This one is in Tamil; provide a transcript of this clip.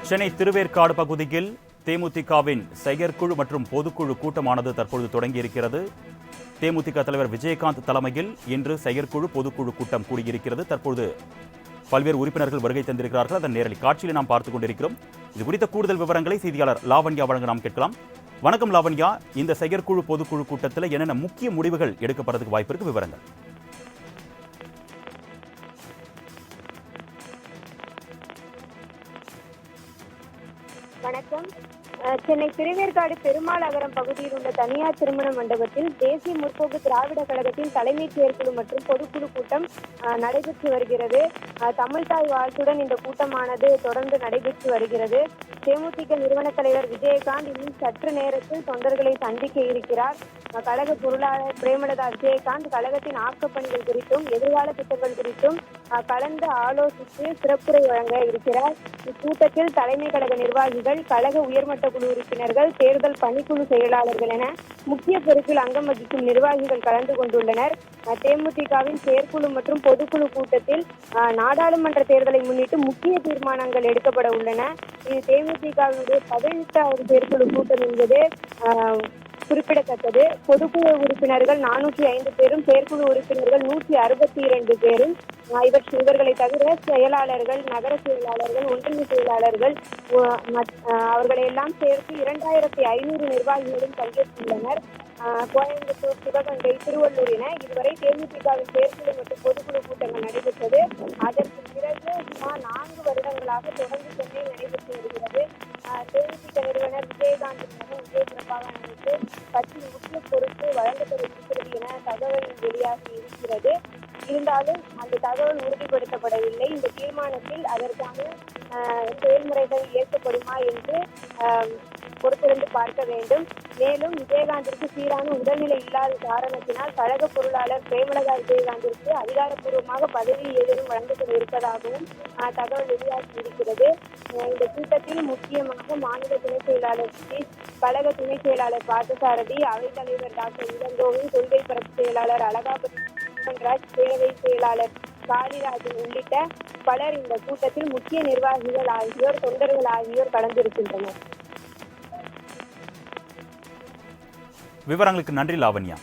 சென்னை திருவேற்காடு பகுதியில் தேமுதிகவின் செயற்குழு மற்றும் பொதுக்குழு கூட்டமானது தற்பொழுது தொடங்கியிருக்கிறது. தேமுதிக தலைவர் விஜயகாந்த் தலைமையில் இன்று செயற்குழு பொதுக்குழு கூட்டம் கூடியிருக்கிறது. தற்பொழுது பல்வேறு உறுப்பினர்கள் வருகை தந்திருக்கிறார்கள். அதன் நேரடி காட்சியில் நாம் பார்த்துக் கொண்டிருக்கிறோம். இது குறித்த கூடுதல் விவரங்களை செய்தியாளர் லாவண்யா வழங்க நாம் கேட்கலாம். வணக்கம் லாவண்யா, இந்த செயற்குழு பொதுக்குழு கூட்டத்தில் என்னென்ன முக்கிய முடிவுகள் எடுக்கப்படுறதுக்கு வாய்ப்பு இருக்கு? விவரங்கள். வணக்கம். சென்னை திருவேற்காடு பெருமாள் அகரம் பகுதியில் உள்ள தனியார் திருமண மண்டபத்தில் தேசிய முற்போக்கு திராவிட கழகத்தின் தலைமை செயற்குழு மற்றும் பொதுக்குழு கூட்டம் நடைபெற்று வருகிறது. தமிழ்தாய் வாழ்த்துடன் இந்த கூட்டமானது தொடர்ந்து நடைபெற்று வருகிறது. தேமுதிக நிறுவன தலைவர் விஜயகாந்த் இன்னும் சற்று நேரத்தில் தொண்டர்களை சந்திக்க இருக்கிறார். கழக பொருளாளர் பிரேமலதா விஜயகாந்த் கழகத்தின் ஆக்கப்பணிகள் குறித்தும் எதிர்கால திட்டங்கள் குறித்தும் கலந்து ஆலோசித்து சிறப்புரை வழங்க இருக்கிறார். இக்கூட்டத்தில் தலைமை கழக நிர்வாகிகள், கழக உயர்மட்ட குழு உறுப்பினர்கள், தேர்தல் பணிக்குழு செயலாளர்கள் என முக்கிய பொறுப்பில் அங்கம் வகிக்கும் நிர்வாகிகள் கலந்து கொண்டுள்ளனர். தேமுதிகவின் செயற்குழு மற்றும் பொதுக்குழு கூட்டத்தில் நாடாளுமன்ற தேர்தலை முன்னிட்டு முக்கிய தீர்மானங்கள் எடுக்கப்பட உள்ளன. இது தேமுதிகவினுடைய 18வது செயற்குழு கூட்டம் என்பது குறிப்பிடத்தக்கது. பொதுக்குழு உறுப்பினர்கள் 405 பேரும், செயற்குழு உறுப்பினர்கள் 162 பேரும். இவர்களை தவிர செயலாளர்கள், நகர செயலாளர்கள், ஒன்றிய செயலாளர்கள் அவர்களை எல்லாம் சேர்த்து 2500 நிர்வாகிகளும் பங்கேற்றுள்ளனர். கோயம்புத்தூர், சிவகங்கை, திருவள்ளூர் என இதுவரை தேமுதிகவின் செயற்குழு மற்றும் பொதுக்குழு கூட்டங்கள் நடைபெற்றது. அதற்கு பிறகு சுமார் 4 வருடங்களாக தொடர்ந்து சென்னையில் நடைபெற்று வருகிறது. தேமுதிக நிறுவனர் விஜயகாந்த் விஜய் பிரபாகரனுக்கு கட்சியின் முக்கிய பொறுப்பு வழங்கப்பட இருக்கிறது என தகவல் வெளியாகி இருக்கிறது. இருந்தாலும் அந்த தகவல் உறுதிப்படுத்தப்படவில்லை. இந்த தீர்மானத்தில் அதற்கான செயல்முறைகள் ஏற்கப்படுமா என்று பொறுத்திருந்து பார்க்க வேண்டும். மேலும் விஜயகாந்திற்கு சீரான உடல்நிலை இல்லாத காரணத்தினால் கழக பொருளாளர் பிரேமலதா விஜயகாந்திற்கு அதிகாரப்பூர்வமாக பதவி ஏதேனும் வழங்கப்பட இருப்பதாகவும் தகவல் வெளியாகி இருக்கிறது. இந்த கூட்டத்தில் முக்கியமாக மாநில துணை செயலாளர் சுதீஷ், கழக துணை செயலாளர் பார்த்தசாரதி, அவைத்தலைவர் டாக்டர் இளங்கோவின், கொள்கை பரப்பு செயலாளர் அழகாபதி ராஜ், பேரவை செயலாளர் காளிராஜன் உள்ளிட்ட பலர் இந்த கூட்டத்தில் முக்கிய நிர்வாகிகள் ஆகியோர், தொண்டர்கள் ஆகியோர் கலந்திருக்கின்றனர். விவரங்களுக்கு நன்றி லாவண்யா.